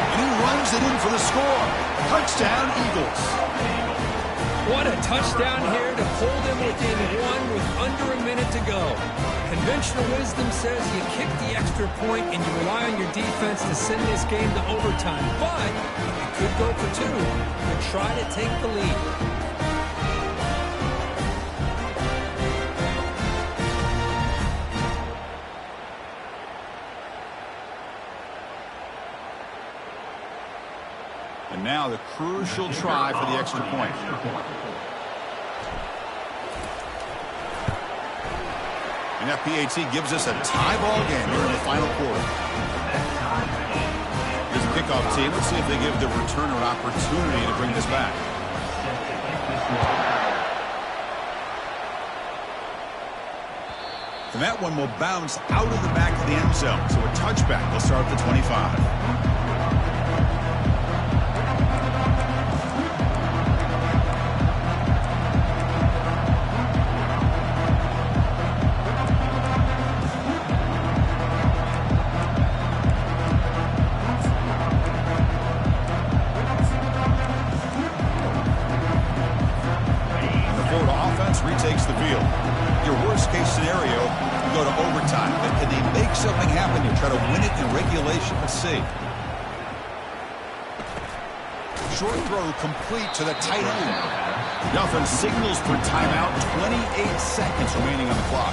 And he runs it in for the score. Touchdown, Eagles. What a touchdown here to hold them within one with under a minute to go. Conventional wisdom says you kick the extra point and you rely on your defense to send this game to overtime. But you could go for two and try to take the lead. And now the crucial try for the extra point. And that PAT gives us a tie ball game here in the final quarter. Here's a kickoff team. Let's see if they give the returner an opportunity to bring this back. And that one will bounce out of the back of the end zone. So a touchback will start at the 25. Retakes the field. Your worst case scenario, you go to overtime. But can they make something happen here? Try to win it in regulation? Let's see. Short throw complete to the tight end. The offense signals for timeout. 28 seconds remaining on the clock.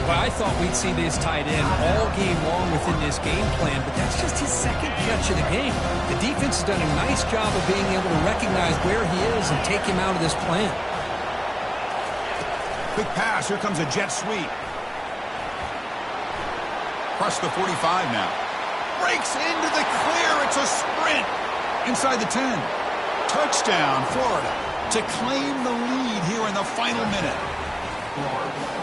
Well, I thought we'd see this tight end all game long within this game plan, but that's just his second catch of the game. The defense has done a nice job of being able to recognize where he is and take him out of this plan. Quick pass. Here comes a jet sweep. Across the 45 now. Breaks into the clear. It's a sprint. Inside the 10. Touchdown, Florida. To claim the lead here in the final minute.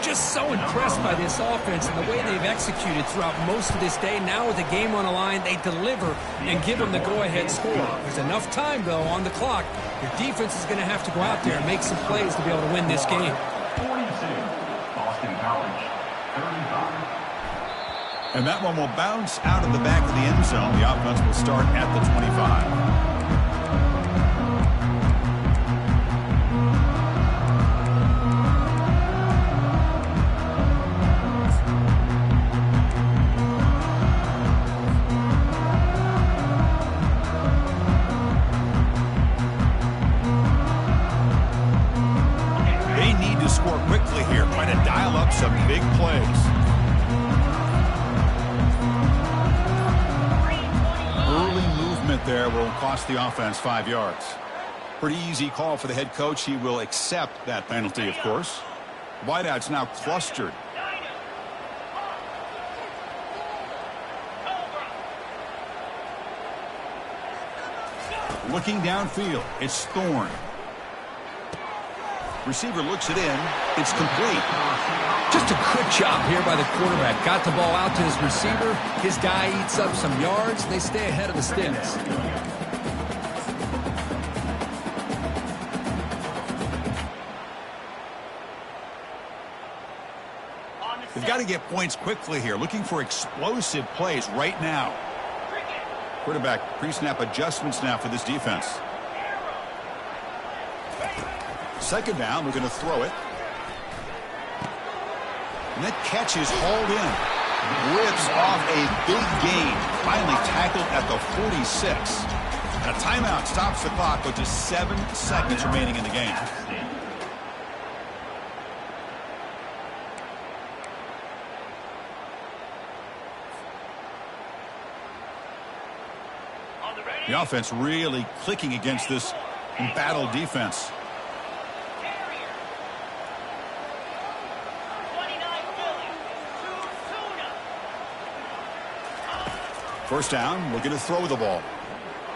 Just so impressed by this offense and the way they've executed throughout most of this day. Now with the game on the line, they deliver and give them the go-ahead score. There's enough time, though, on the clock. Your defense is going to have to go out there and make some plays to be able to win this game. 42, Boston College, 35. And that one will bounce out of the back of the end zone. The offense will start at the 25. Score quickly here, trying to dial up some big plays. Early movement there will cost the offense 5 yards. Pretty easy call for the head coach. He will accept that penalty, of course. Wideouts now clustered. Looking downfield, it's Thorne. Receiver looks it in. It's complete. Just a good job here by the quarterback. Got the ball out to his receiver. His guy eats up some yards. They stay ahead of the sticks. They've got to get points quickly here. Looking for explosive plays right now. Quarterback pre-snap adjustments now for this defense. Second down, we're going to throw it. And that catch is hauled in. Rips off a big gain. Finally tackled at the 46. And a timeout stops the clock with just 7 seconds remaining in the game. The offense really clicking against this embattled defense. First down, looking to throw the ball.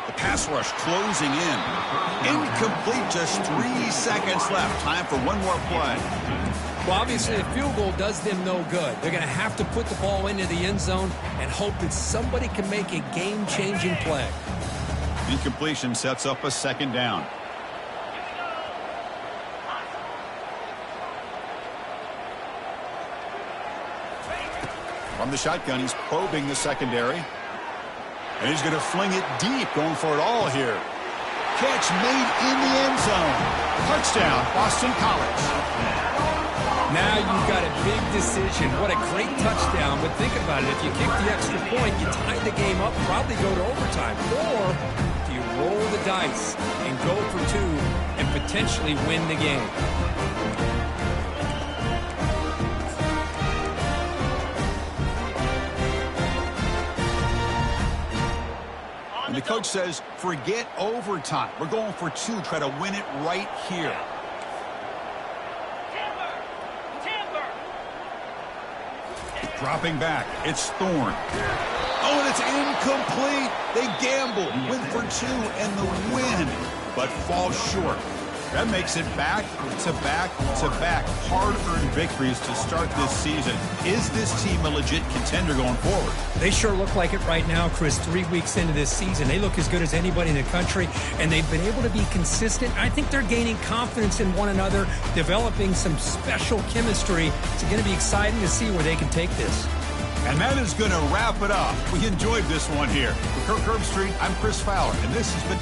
The pass rush closing in. Incomplete, just 3 seconds left. Time for one more play. Well, obviously, a field goal does them no good. They're going to have to put the ball into the end zone and hope that somebody can make a game-changing play. Incompletion sets up a second down. From the shotgun, he's probing the secondary. And he's going to fling it deep, going for it all here. Catch made in the end zone. Touchdown, Boston College. Now you've got a big decision. What a great touchdown. But think about it. If you kick the extra point, you tie the game up, probably go to overtime. Or do you roll the dice and go for 2 and potentially win the game? And the coach says, forget overtime. We're going for 2. Try to win it right here. Dropping back, it's Thorne. Oh, and it's incomplete. They gamble, win for 2, and the win, but fall short. That makes it back-to-back-to-back hard-earned victories to start this season. Is this team a legit contender going forward? They sure look like it right now, Chris. 3 weeks into this season, they look as good as anybody in the country, and they've been able to be consistent. I think they're gaining confidence in one another, developing some special chemistry. It's going to be exciting to see where they can take this. And that is going to wrap it up. We enjoyed this one here. For Kirk Herbstreit, I'm Chris Fowler, and this has been